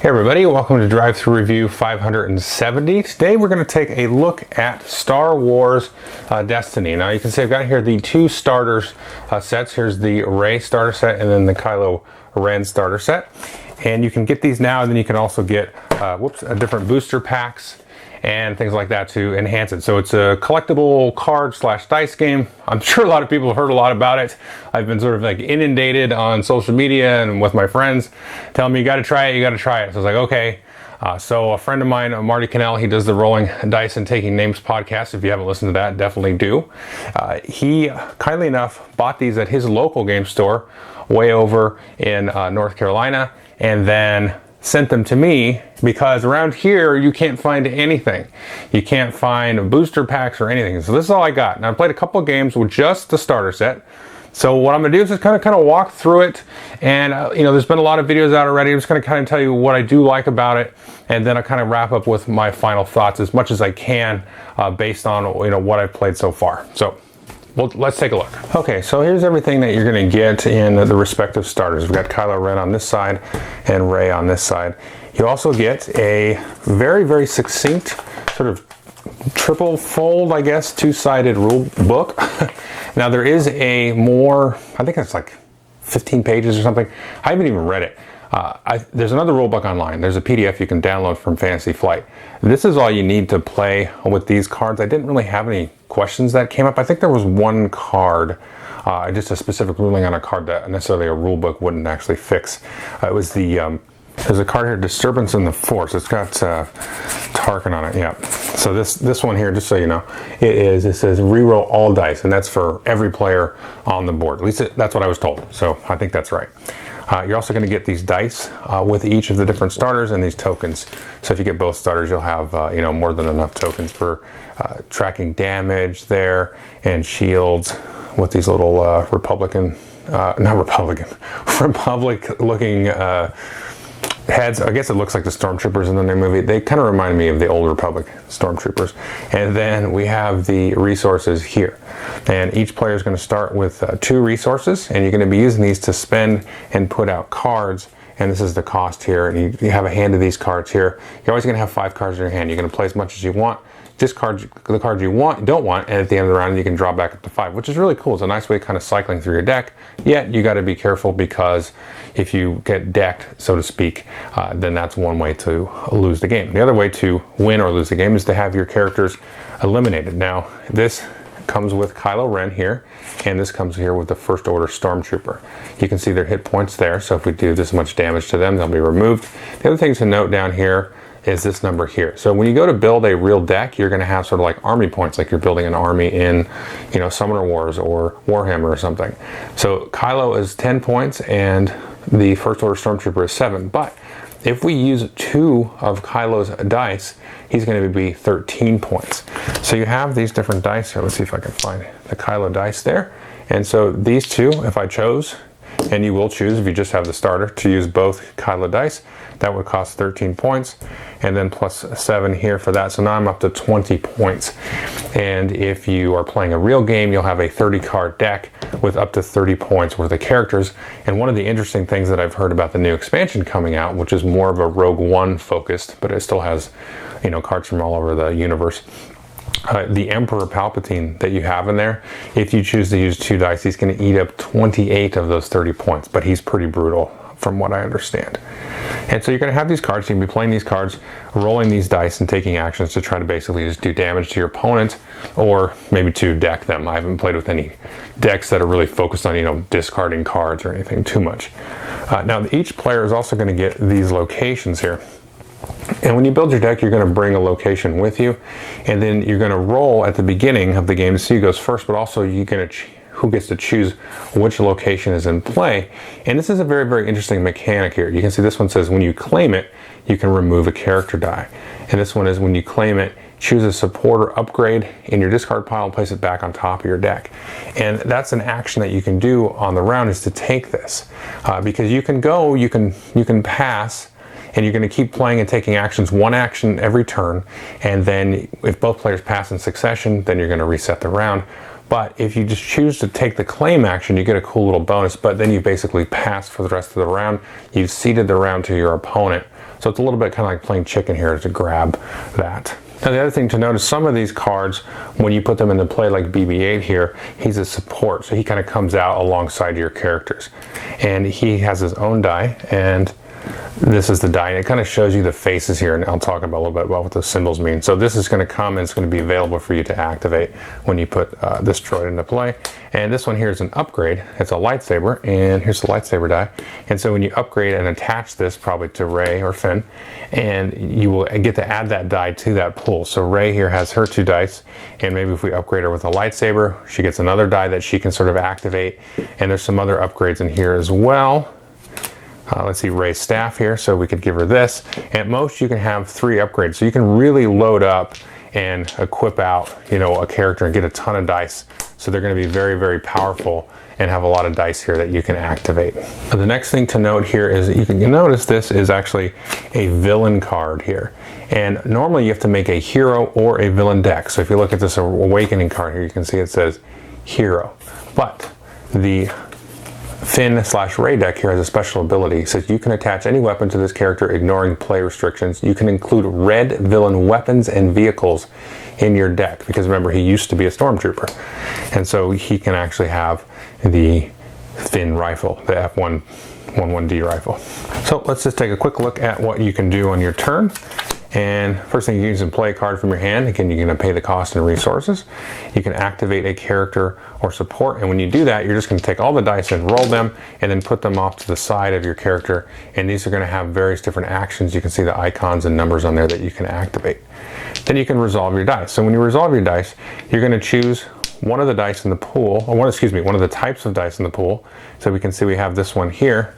Hey everybody, welcome to Drive Thru Review 570. Today we're going to take a look at Star Wars Destiny. Now you can see I've got here the two starters sets. Here's the Rey starter set and then the Kylo Ren starter set. And you can get these now, and then you can also get different booster packs and things like that to enhance it. So it's a collectible card slash dice game. I'm sure a lot of people have heard a lot about it. I've been sort of like inundated on social media and with my friends telling me you gotta try it, you gotta try it. So I was like, okay. So a friend of mine, Marty Cannell, he does the Rolling Dice and Taking Names podcast. If you haven't listened to that, definitely do. He kindly enough bought these at his local game store way over in North Carolina, and then sent them to me because around here you can't find anything. You can't find booster packs or anything. So this is all I got. Now I played a couple of games with just the starter set. So what I'm gonna do is just kind of walk through it, and there's been a lot of videos out already. I'm just gonna kind of tell you what I do like about it, and then I'll kind of wrap up with my final thoughts as much as I can based on what I've played so far. So well, let's take a look. Okay, so here's everything that you're going to get in the respective starters. We've got Kylo Ren on this side and Rey on this side. You also get a very, very succinct sort of triple fold, I guess, two-sided rule book. Now there is a more, I think it's like 15 pages or something. I haven't even read it. There's another rule book online. There's a PDF you can download from Fantasy Flight. This is all you need to play with these cards. I didn't really have any questions that came up. I think there was one card, just a specific ruling on a card that necessarily a rule book wouldn't actually fix. It was there's a card here, Disturbance in the Force. It's got Tarkin on it, yeah. So this one here, just so you know, it says reroll all dice, and that's for every player on the board. At least that's what I was told, so I think that's right. You're also going to get these dice with each of the different starters and these tokens. So if you get both starters, you'll have more than enough tokens for tracking damage there and shields with these little Republic looking heads. I guess it looks like the Stormtroopers in the new movie. They kind of remind me of the old Republic Stormtroopers. And then we have the resources here. And each player is going to start with 2 resources, and you're going to be using these to spend and put out cards. And this is the cost here. And you have a hand of these cards here. You're always going to have 5 cards in your hand. You're going to play as much as you want. Discard the cards you don't want, and at the end of the round you can draw back up to 5, which is really cool. It's a nice way of kind of cycling through your deck. Yet you got to be careful, because if you get decked, so to speak, then that's one way to lose the game. The other way to win or lose the game is to have your characters eliminated. Now this comes with Kylo Ren here, and this comes here with the First Order Stormtrooper. You can see their hit points there, so if we do this much damage to them, they'll be removed. The other thing to note down here is this number here. So when you go to build a real deck, you're going to have sort of like army points, like you're building an army in, Summoner Wars or Warhammer or something. So Kylo is 10 points and the First Order Stormtrooper is 7. But if we use 2 of Kylo's dice, he's going to be 13 points. So you have these different dice here. Let's see if I can find the Kylo dice there. And so these 2, if I chose, and you will choose if you just have the starter to use both Kylo dice, that would cost 13 points, and then plus 7 here for that. So now I'm up to 20 points. And if you are playing a real game, you'll have a 30 card deck with up to 30 points worth of characters. And one of the interesting things that I've heard about the new expansion coming out, which is more of a Rogue One focused, but it still has cards from all over the universe. The Emperor Palpatine that you have in there, if you choose to use 2 dice, he's going to eat up 28 of those 30 points, but he's pretty brutal from what I understand. And so you're going to have these cards, you can be playing these cards, rolling these dice and taking actions to try to basically just do damage to your opponent, or maybe to deck them. I haven't played with any decks that are really focused on discarding cards or anything too much. Now each player is also going to get these locations here. And when you build your deck, you're going to bring a location with you, and then you're going to roll at the beginning of the game to see who goes first, but also you're going to who gets to choose which location is in play. And this is a very, very interesting mechanic here. You can see this one says when you claim it, you can remove a character die. And this one is when you claim it, choose a support or upgrade in your discard pile and place it back on top of your deck. And that's an action that you can do on the round, is to take this. Because you can go, you can pass, and you're going to keep playing and taking actions, one action every turn, and then if both players pass in succession, then you're going to reset the round. But if you just choose to take the claim action, you get a cool little bonus, but then you basically passed for the rest of the round. You've ceded the round to your opponent. So it's a little bit kind of like playing chicken here to grab that. Now the other thing to notice, some of these cards, when you put them into play like BB-8 here, he's a support. So he kind of comes out alongside your characters. And he has his own die, and this is the die, and it kind of shows you the faces here, and I'll talk about a little bit about what those symbols mean. So this is going to come and it's going to be available for you to activate when you put this droid into play. And this one here is an upgrade. It's a lightsaber, and here's the lightsaber die. And so when you upgrade and attach this probably to Rey or Finn, and you will get to add that die to that pool. So Rey here has her 2 dice, and maybe if we upgrade her with a lightsaber, she gets another die that she can sort of activate. And there's some other upgrades in here as well. Let's see, Rey's staff here, so we could give her this. At most, you can have 3 upgrades, so you can really load up and equip out, you know, a character and get a ton of dice. So they're going to be very, very powerful and have a lot of dice here that you can activate. The next thing to note here is that you can notice this is actually a villain card here. And normally you have to make a hero or a villain deck. So if you look at this awakening card here, you can see it says hero. But the Finn/Rey deck here has a special ability. It says you can attach any weapon to this character ignoring play restrictions. You can include red villain weapons and vehicles in your deck, because remember, he used to be a stormtrooper, and so he can actually have the Finn rifle, the F111D rifle. So let's just take a quick look at what you can do on your turn. And first thing, you can use a play card from your hand. Again, you're going to pay the cost and resources. You can activate a character or support, and when you do that, you're just going to take all the dice and roll them and then put them off to the side of your character, and these are going to have various different actions. You can see the icons and numbers on there that you can activate. Then you can resolve your dice. So when you resolve your dice, you're going to choose one of the dice in the pool, or one of the types of dice in the pool. So we can see we have this one here,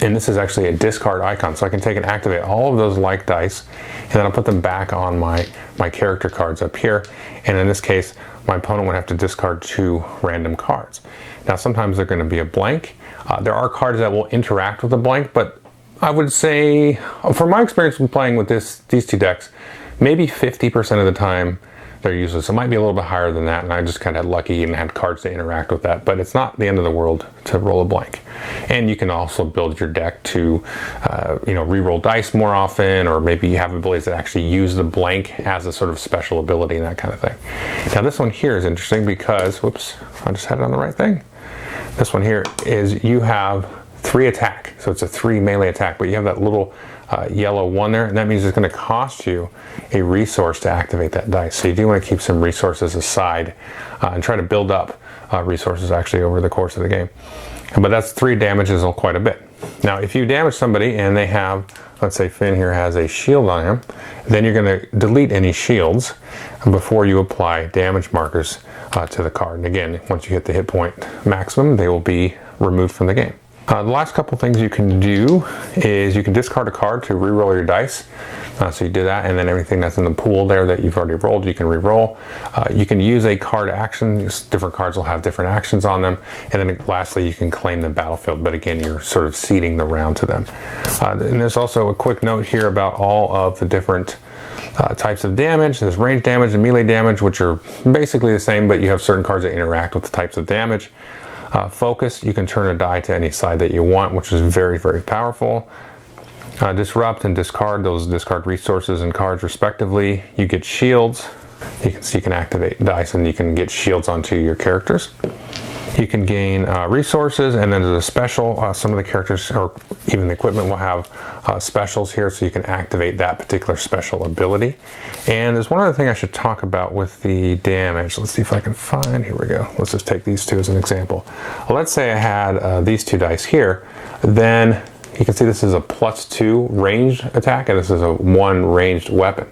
and this is actually a discard icon. So I can take and activate all of those like dice, and then I'll put them back on my character cards up here. And in this case, my opponent would have to discard 2 random cards. Now sometimes they're going to be a blank. There are cards that will interact with a blank, but I would say, from my experience with playing with these 2 decks, maybe 50% of the time they're useless. It might be a little bit higher than that, and I just kind of had lucky and had cards to interact with that, but it's not the end of the world to roll a blank. And you can also build your deck to re-roll dice more often, or maybe you have abilities that actually use the blank as a sort of special ability and that kind of thing. Now this one here is interesting because, whoops, I just had it on the right thing. This one here is you have 3 attack, so it's a 3 melee attack, but you have that little yellow 1 there, and that means it's going to cost you a resource to activate that dice. So you do want to keep some resources aside and try to build up resources actually over the course of the game. But that's 3 damages quite a bit. Now if you damage somebody and they have, let's say Finn here has a shield on him, then you're going to delete any shields before you apply damage markers to the card. And again, once you hit the hit point maximum, they will be removed from the game. The last couple things you can do is you can discard a card to re-roll your dice. So you do that, and then everything that's in the pool there that you've already rolled, you can re-roll. You can use a card action. Different cards will have different actions on them. And then lastly, you can claim the battlefield, but again, you're sort of ceding the round to them. And there's also a quick note here about all of the different types of damage. There's range damage and melee damage, which are basically the same, but you have certain cards that interact with the types of damage. Focus, you can turn a die to any side that you want, which is very, very powerful. Disrupt and discard, those discard resources and cards respectively. You get shields. You can activate dice and you can get shields onto your characters. You can gain resources, and then there's a special. Some of the characters or even the equipment will have specials here, so you can activate that particular special ability. And there's one other thing I should talk about with the damage. Let's see if I can find, here we go. Let's just take these 2 as an example. Well, let's say I had these 2 dice here, then you can see this is a +2 ranged attack, and this is a 1 ranged weapon.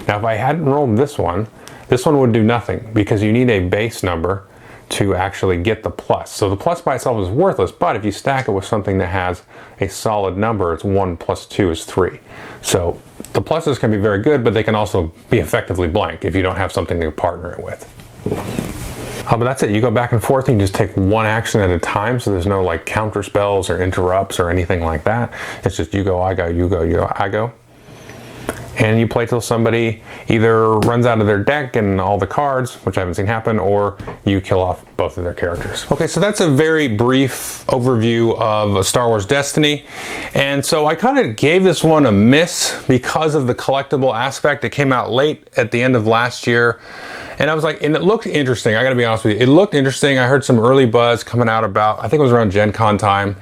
Now if I hadn't rolled this one would do nothing, because you need a base number to actually get the plus. So the plus by itself is worthless, but if you stack it with something that has a solid number, it's 1 + 2 is 3. So the pluses can be very good, but they can also be effectively blank if you don't have something to partner it with. But that's it. You go back and forth and you just take 1 action at a time, so there's no like counter spells or interrupts or anything like that. It's just you go, I go, you go, you go, I go. and you play till somebody either runs out of their deck and all the cards, which I haven't seen happen, or you kill off both of their characters. Okay, so that's a very brief overview of Star Wars Destiny, and so I kind of gave this one a miss because of the collectible aspect. It came out late at the end of last year, and I was like, and it looked interesting. I gotta be honest with you, it looked interesting. I heard some early buzz coming out about, I think it was around Gen Con time,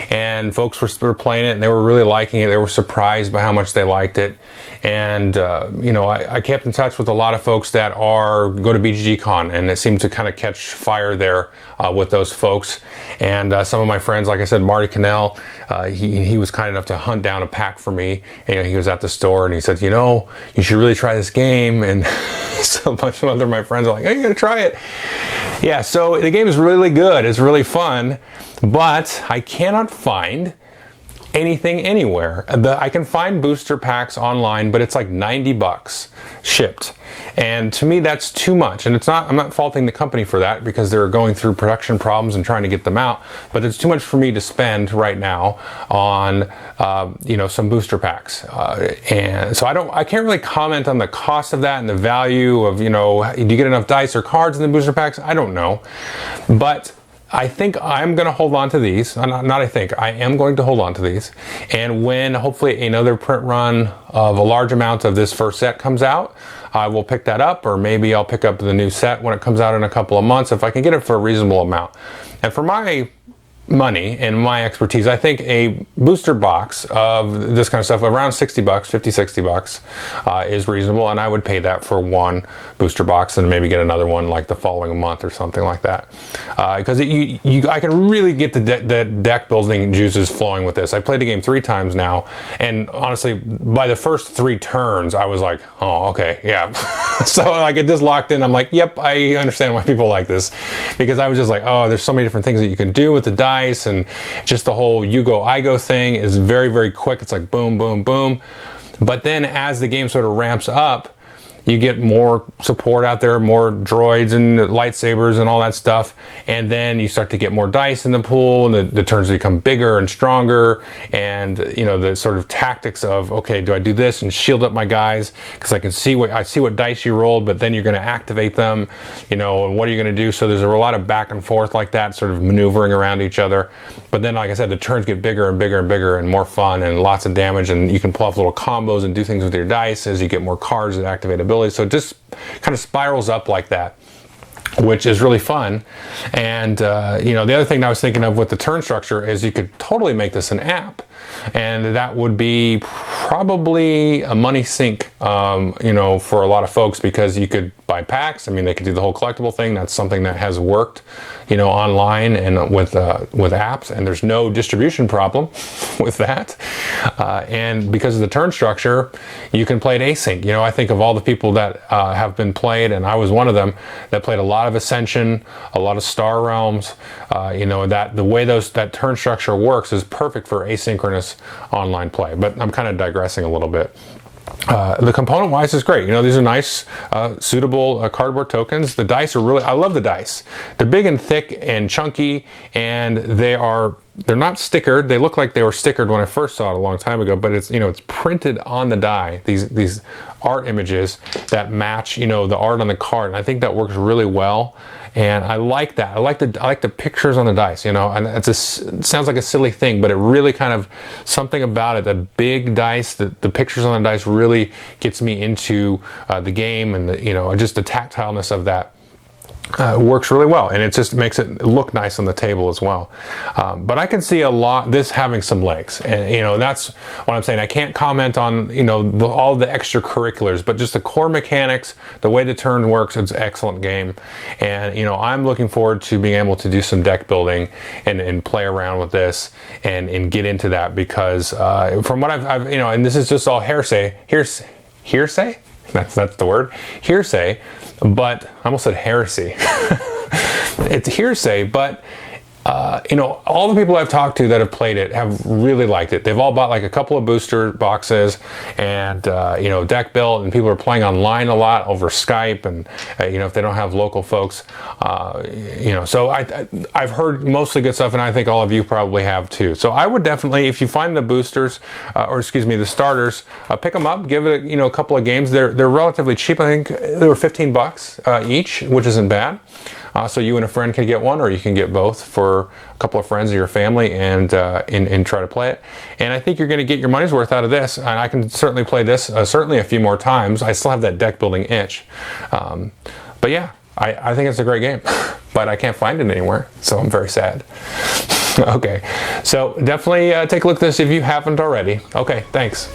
and folks were playing it and they were really liking it. They were surprised by how much they liked it. And you know, I kept in touch with a lot of folks that go to BGG Con, and it seemed to kind of catch fire there with those folks. And some of my friends, like I said, Marty Cannell, he was kind enough to hunt down a pack for me. And he was at the store and he said, you know, you should really try this game. And so a bunch of other my friends are like, hey, you gotta try it. Yeah, so the game is really good. It's really fun, but I cannot find anything anywhere. I can find booster packs online, but it's like $90 shipped. And to me, that's too much. And I'm not faulting the company for that, because they're going through production problems and trying to get them out. But it's too much for me to spend right now on, you know, some booster packs. And so I can't really comment on the cost of that and the value of, you know, do you get enough dice or cards in the booster packs? I don't know. But I think I'm going to hold on to these. I am going to hold on to these. And when hopefully another print run of a large amount of this first set comes out, I will pick that up, or maybe I'll pick up the new set when it comes out in a couple of months if I can get it for a reasonable amount. And for my money and my expertise, I think a booster box of this kind of stuff around $60, $50-$60 is reasonable, and I would pay that for one booster box and maybe get another one like the following month or something like that, because I can really get the deck building juices flowing with this. I played the game 3 times now, and honestly by the first 3 turns I was like, oh, okay, yeah. So like it just locked in. I'm like, yep, I understand why people like this, because I was just like, oh, there's so many different things that you can do with the die. And just the whole you go I go thing is very, very quick. It's like boom, boom, boom. But then as the game sort of ramps up, you get more support out there, more droids and lightsabers and all that stuff, and then you start to get more dice in the pool, and the turns become bigger and stronger, and you know, the sort of tactics of, okay, do I do this and shield up my guys because I see what dice you rolled, but then you're going to activate them, you know, and what are you going to do? So there's a lot of back and forth like that, sort of maneuvering around each other. But then, like I said, the turns get bigger and bigger and bigger and more fun and lots of damage, and you can pull off little combos and do things with your dice as you get more cards that activate abilities. So it just kind of spirals up like that, which is really fun. And you know, the other thing I was thinking of with the turn structure is you could totally make this an app, and that would be probably a money sink, you know, for a lot of folks, because you could buy packs. I mean, they could do the whole collectible thing. That's something that has worked, you know, online and with apps, and there's no distribution problem with that. And because of the turn structure, you can play it async. You know, I think of all the people that have been played, and I was one of them, that played a lot of Ascension, a lot of Star Realms. You know, that the way that turn structure works is perfect for asynchronous online play. But I'm kind of digressing a little bit. The component wise is great. You know, these are nice, suitable cardboard tokens. The dice are really, I love the dice. They're big and thick and chunky, and they're not stickered. They look like they were stickered when I first saw it a long time ago, but it's, you know, it's printed on the die, these art images that match, you know, the art on the card. And I think that works really well. And I like that. I like the pictures on the dice, you know, and it sounds like a silly thing, but it really kind of, something about it, the big dice, the pictures on the dice really gets me into the game, and the, you know, just the tactileness of that. Works really well, and it just makes it look nice on the table as well. But I can see this having some legs, and you know, that's what I'm saying. I can't comment on, you know, all the extracurriculars, but just the core mechanics, the way the turn works, it's an excellent game. And you know, I'm looking forward to being able to do some deck building and play around with this and get into that, because from what I've you know, and this is just all hearsay. That's the word, hearsay. But I almost said heresy. It's hearsay, but you know, all the people I've talked to that have played it have really liked it. They've all bought like a couple of booster boxes and, you know, deck built, and people are playing online a lot over Skype, and, you know, if they don't have local folks, you know, so I've heard mostly good stuff, and I think all of you probably have too. So I would definitely, if you find the boosters, or excuse me, the starters, pick them up, give it, you know, a couple of games. They're relatively cheap. I think they were $15 each, which isn't bad. So you and a friend can get one, or you can get both for a couple of friends of your family, and try to play it. And I think you're going to get your money's worth out of this. And I can certainly play this certainly a few more times. I still have that deck building itch. But yeah, I think it's a great game, but I can't find it anywhere, so I'm very sad. Okay, so definitely take a look at this if you haven't already. Okay, thanks.